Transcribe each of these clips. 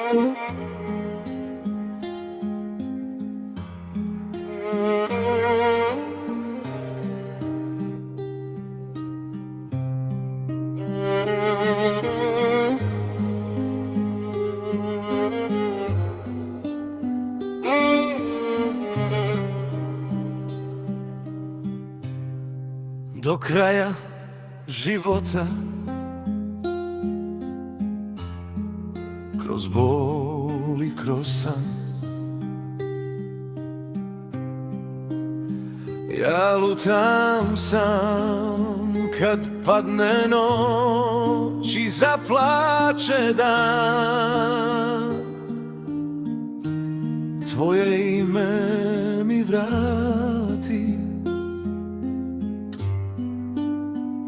Do kraja života, kroz bol i kroz san, ja lutam sam kad padne noć i zaplače dan. Tvoje ime mi vrati,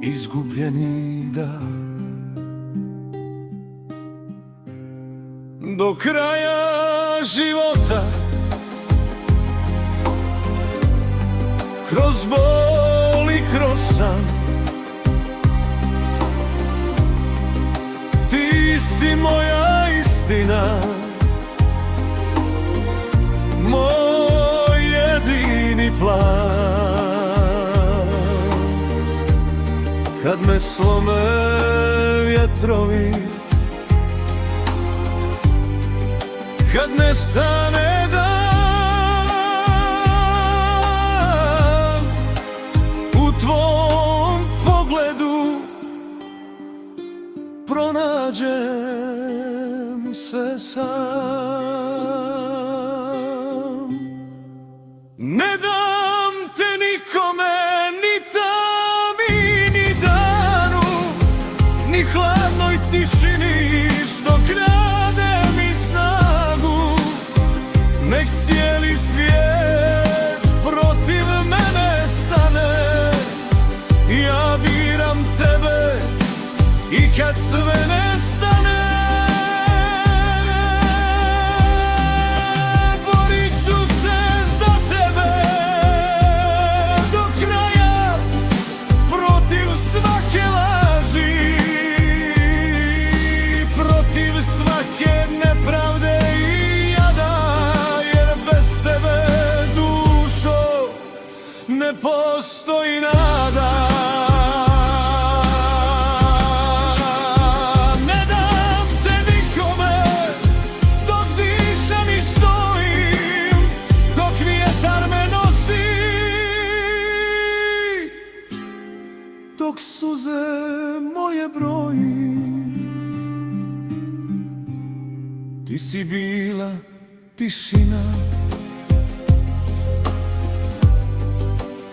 izgubljeni dan. Do kraja života, kroz bol i kroz san, ti si moja istina, moj jedini plan. Kad me slome vjetrovi, kad nestane dan, u tvom pogledu pronađem se sam. Ne dam te nikome, ni tami, ni danu, ni hladnoj tišini što krade mi snagu. Nek cijeli svijet protiv mene stane, ja biram tebe i kad sve nestane. Borit ću se za tebe do kraja, protiv svake laži, protiv svake nepravde i jada, jer bez tebe, dušo, ne postoji nada. Ne dam te nikome, dok dišem i stojim, dok vjetar me nosi, dok suze moje broji. Ti si bila tišina,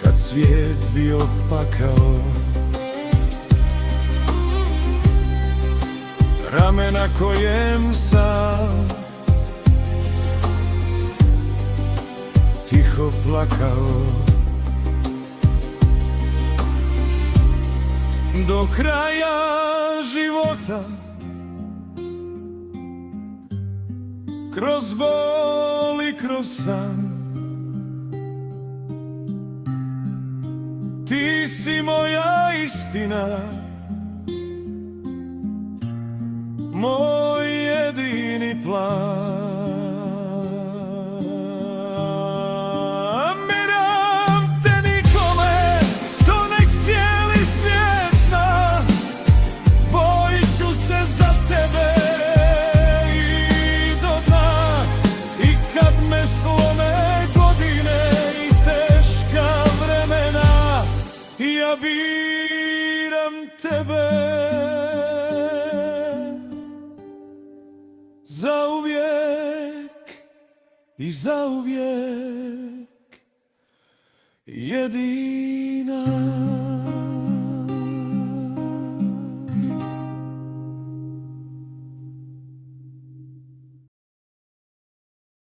kad svijet bio pakao, rame na kojem sam tiho plakao. Do kraja života, kroz bol i kroz san, ti si moja istina, moj jedini plan. Ne dam te nikome, to nek cijeli svijet zna, borit ću se za tebe i do dna. I kad me slome godine i teška vremena, ja biram tebe zauvijek i zauvijek jedina.